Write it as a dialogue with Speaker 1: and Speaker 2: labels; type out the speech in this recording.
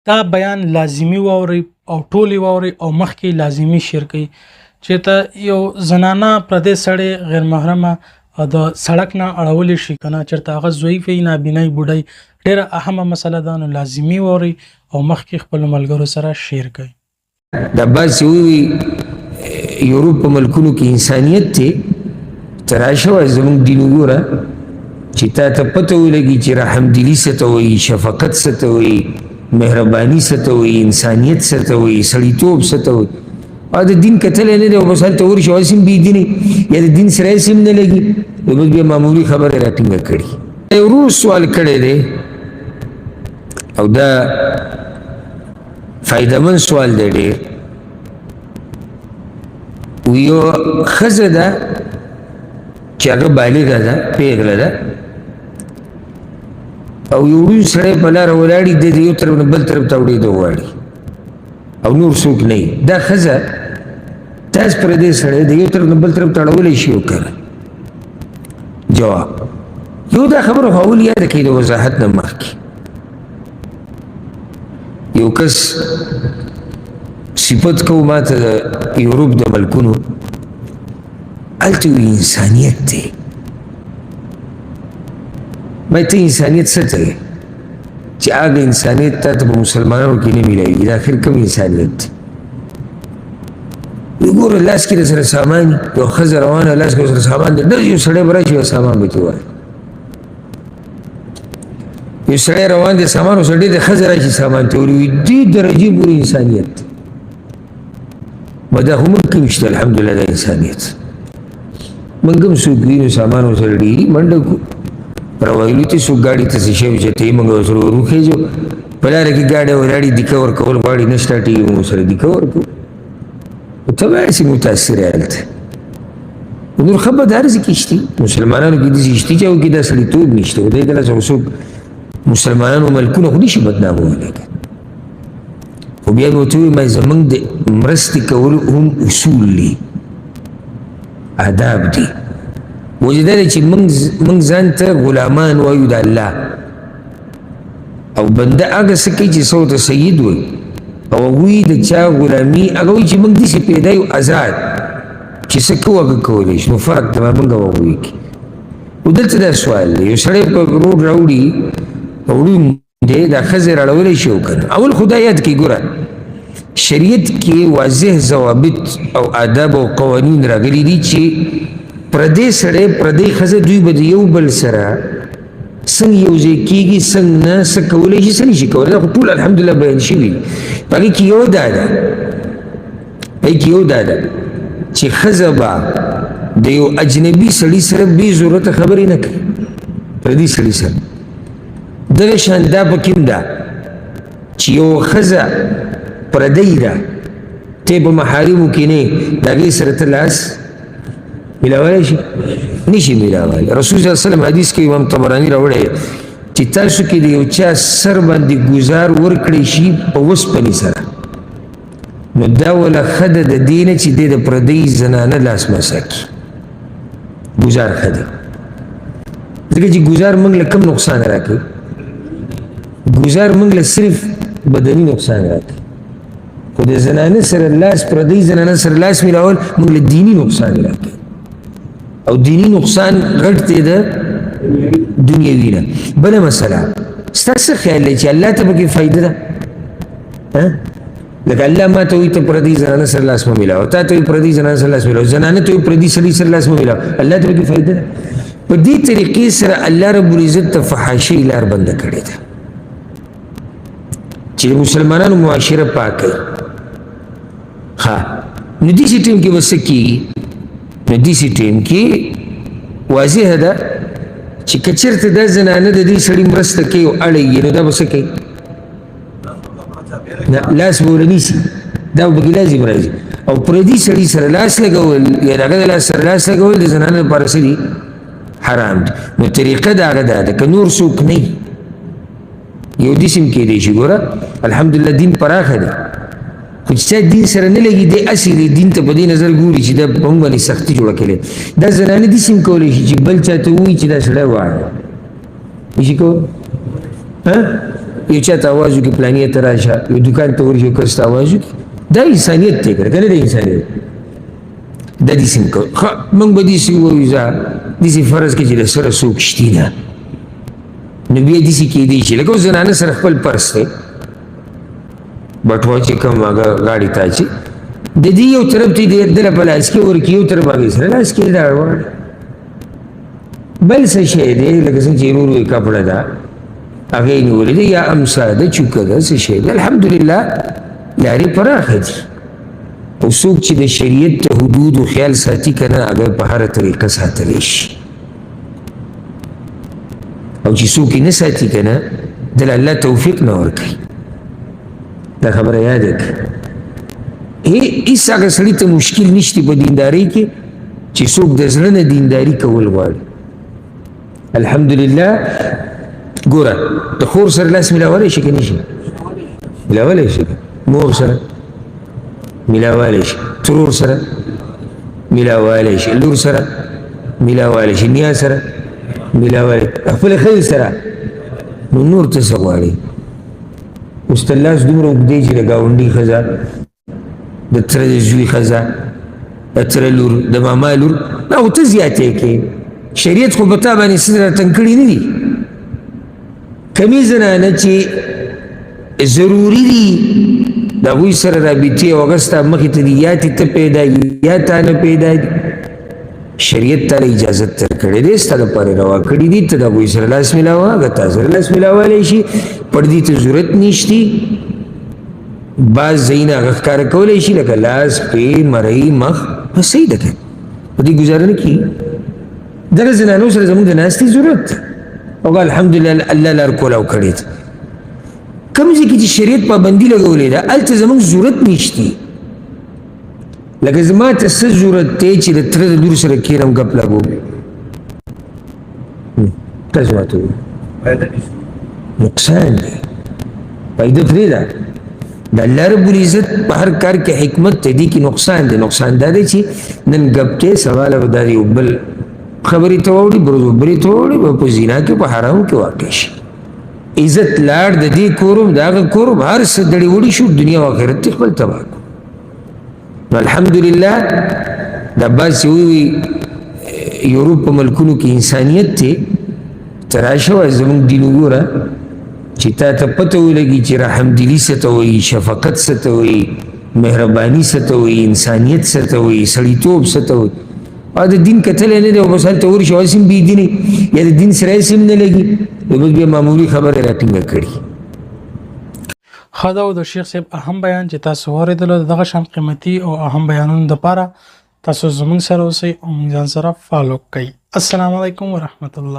Speaker 1: دا بیان لازمی واوري او ټولې واوري او مخکې لازمی شیر کوي چې ته یو زنانه پردې سړی غیر محرمه د سړک نه اړولې شي کنه چېرته هغه ضعیف وي نابینی بوډۍ ډېره اهمه مسله ده نو لازمي واوري او مخکې خپلو ملګرو سره شیر کوي.
Speaker 2: دا باسي وي یورپ په ملکونو کې انسانیت دی ته راشه وایه زموږ دین وګوره چې تا ته پته ولګي چې رحمدلي څه ته وایي، شفقت څه ته وایي، مهرباني څه ته وایي، انسانیت څه ته وایي، سړیتوب څه ته وایي. او د دین کتلی نه دی او بس هلته ورشي او هسې هم بېدینې یا د دین سره هسې هم نه لګي نو بس بیا معمولي خبرې راټینګه کړي. یو ورور سوال کړی دی او دا فایدهمند سوال دی ډېر. یو ښځه ده چې هغه بالغه ده پیغله ده او یو ړوند سړی په لاره ولاړي دی د یو طرف نه بل طرف ته وړېدو غواړي او نور څوک نه وي. دا ښځه داس پردی سړی د یو طرف نه بل طرف ته اړولی شي او که نه؟ جواب یو دا خبره خو اول یاده کړئ د وضاحت نه مخکې. یو کس صفت کو ما ته د یورپ د ملکونو هلته وي انسانیت دی. ما ته انسانیت څه ته دی چې هغه انسانیت تا ته په مسلمانانو کې نه میلاوي. دا آخر کوم انسانیت دی؟ وګوره لاس کې درسره سامان یو ښځه روانه لاس کې ورسره سامان دی ډېر یو سړی به راشي یو سامان به ترې وایي. یو سړی روان دی سامان ورسره ډېر دی ښځه راشي سامان ته وروي دې درجې پورې انسانیت دی. ما دا خو موږ کې هم شته الحمدلله دا انسانیت. موږ هم څوک وینو سامان ورسره ډېري منډه کړو روایلو ته څوک ګاډي ته څه شی وچتوي موږ ورسره وروخېږو په لاره کې ګاډی ولاړي دیکه ورکول غواړي نه سټاټېږي موږ ورسره دیکه ورکوو. ته به هسې متاثر یې هلته نور ښه بد هر ځای کې شتي مسلمانانو کې داسې شتي چې هغو کې دا سړیتوب نشته. خدای کله چې څوک مسلمانانو ملکونه خو نشي بدنامولی خو بیا مې ورته وویل زموږ د مرستې کولو هم اصول دي آداب دي. وجه دا دی چې موږ ځان ته غلامان وایو د الله او بنده هغه څه کوي چې څه ورته سید وایي او هغوی د چا غلامي هغه وایي چې موږ داسې پیدا یو آزاد چې څه کوو هغه کولی شي. نو فرق دی موږ او هغوی کې. خو دلته دا سوال دی یو سړی په روډ راوړي ړوند دی دا ښځې راړولی شي او که نه. اول خو دا یاد کړئ ګوره شریعت کې واضح ضوابط او آداب او قوانین راغلي دي چې پردی سړی پردی ښځه دوی به د یو بل سره څنګه یو ځای کېږي څنګه نه څه کولی شي څه نشي کولی. دا خو ټول الحمدلله بیان شوي دي. په هغې کې یو دا ده چې ښځه به د یو اجنبي سړي سره بې ضرورته خبرې نه کوي پردي سړي سره. دغه شان دا پکې هم ده چې یو ښځه پردی ده ته په محارمو کې نه د هغې سره ته لاس ملاولی شي نشي ملاولی. رسول صلی الله علیه وسلم حدیث کې امام طبراني راوړی چې تاسو کې د یو چا سر باندې ګزار ورکړی شي په وسپنې سره نو دا وله ښه ده د دې نه چې دی د پردۍ زنانه لاس مسه کړي. ګزار ښه دی ځکه چې ګزار موږ له کم نقصان راکوي. ګزار موږ له صرف بدني نقصان راکوي خو د زنانه سره لاس پردۍ زنانه سره لاس میلاول موږ له دیني نقصان راکوي او دینی نقصان غټ دی د دنیوي نه. بله مسله ستا څه خیال دی چې الله ته پکې فایده ده؟ لکه الله ما ته وایي ته پردۍ زنانه سره لاس مه میلاوه تا ته وایي پردۍ زنانه سره لاس میلاوه زنانه ته وایي پردي سړي سره لاس مه میلاوه الله ته پکې فایده ده؟ په دې طریقې سره الله رب العزت ته فحاشۍ لار بنده کړې ده چې د مسلمانانو معاشره پاک کوي. ښه نو داسې ټیم کې به څه کېږي؟ نو داسې ټیم کې واضحه ده چې که چېرته دا زنانه د دې سړي مرسته کوي او اړوي نو دا به څه کوي؟ لاس به ورله نیسي دا به پکې لازم راځي. او پردي سړي سره لاس لګول یا د هغه د لاس سره لاس لګول د زنانه لپاره څه دي؟ حرام دي. نو طریقه د هغه دا ده که نور څوک نه یو داسې هم کېدی شي ګوره الحمدلله دین پراخه دی خو چې چا دین سره نه لګي دی هسې دی دین ته په دې نظر ګوري چې دا په موږ باندې سختي جوړه کړې. دا زنانه داسې هم کولی شي چې بل چا ته ووایي چې دا سړی وایه نشي کولی یو چاته آواز وکړي پلانې ته راشه یو دوکان ته ورشي یو کس ته آواز وکړي دا انسانیت دی که نه دی انسانیت دا داسې مه کوئ موږ به داسې ووایو داسې فرض کړه چې د سره څوک شتي نه نو بیا داسې کېدی شي لکه اوس زنانه سره خپل پرس دی بټوه چې کوم هغه غاړې ته اچي د دې یو طرف ته یې دله په لاس کې ورکړي یو طرف هغې سره لاس کې دا اړوانه بل څه شی دی لکه څنګه چې ورور وایي کپړه ده هغې یې نیولې ده یا امسا ده چوکه ده څه شی ده الحمدلله لارې پراخه دي او څوک چې د شریعت د حدودو خیال ساتي که نه هغه په هره طریقه ساتلی شي او چې څوک یې نه ساتي که نه دله الله توفیق نه ورکوي دا خبره یاده کړه هېڅ هغه سړي ته مشکل نشته په دیندارۍ کې چې څوک د زړه نه دینداري کول غواړي الحمدلله ګوره د خور سره لاس میلاولی شي که نه شي میلاولی شي مور سره میلاولی شي ترور سره میلاولی شي لور سره میلاولی شي نیا سره میلاولی خپل ښځې سره نو نور ته څه غواړي اوس ته لاس دومره اوږدی چې د ګاونډي ښځه د تره د زوی ښځه د تره لور د ماما لور دا خو ته زیاتې کې شریعت خو په تا باندې څه راتنګ کړي نه دي کمې زنانه چې ضروري دي د هغوی سره رابطې او هغه ستا مخې ته دي یا ته پیدا یا تا نه پیدا دي شریعت تا له اجازت درکړې دی ستا لپاره روا کړي دي ته د هغوی سره لاس میلاوه هغه تا سره لاس میلاولی شي پردي ته ضرورت نشتي بعض ځایونه هغه ښکاره کولی شي لکه لاس پې مرۍ مخ بس صحیح ده که په دې ګزاره نه کېږي دغه زنانو سره زموږ د ناستې ضرورت ده او الحمدلله الله لار کولاو کړې ده کوم ځای کې چې شریعت پابندي لګولې ده هلته زموږ ضرورت نشتي لکه زما ته څه ضرورت دی چې د تره د لور سره کښېنم ګپ لګوم تاسو ماته ووایئ نقصان دی فایده پرېږده د الله رب العزت په هر کار کې حکمت دی دې کې نقصان دی نقصان دا دی چې نن ګپ دی سبا له به دا یو بل خبرې ته واوړي بلې ته واوړي به په زنا کې په حرامو کې واقع شي عزت لاړ د دې کوروم د هغه کوروم هر څه دړې وړي شو دنیا او آخرت یې خپل تباه کړو نو الحمدلله دا بس وی یورپ په ملکونو کې انسانیت دی ته راشه وایه زموږ دین وګوره چې تا ته پته ولګي چې رحمدلي څه ته وایي شفقت څه ته وایي مهرباني څه ته وایي انسانیت څه ته وایي سړیتوب څه ته وایي او د دین کتلی نه دی او بس هلته ورشي او هسې هم بېدینې یا د دین سره هسې هم نه لګي نو بس بیا معمولي خبره راټینګه کړي
Speaker 1: ښه دا و د شیخ صاحب اهم بیان چې تاسو واورېدلو د دغه شان قیمتي او اهم بیانونو دپاره تاسو زموږ سره اوسئ او موږ ځان سره فالو کړئ السلام علیکم ورحمت الله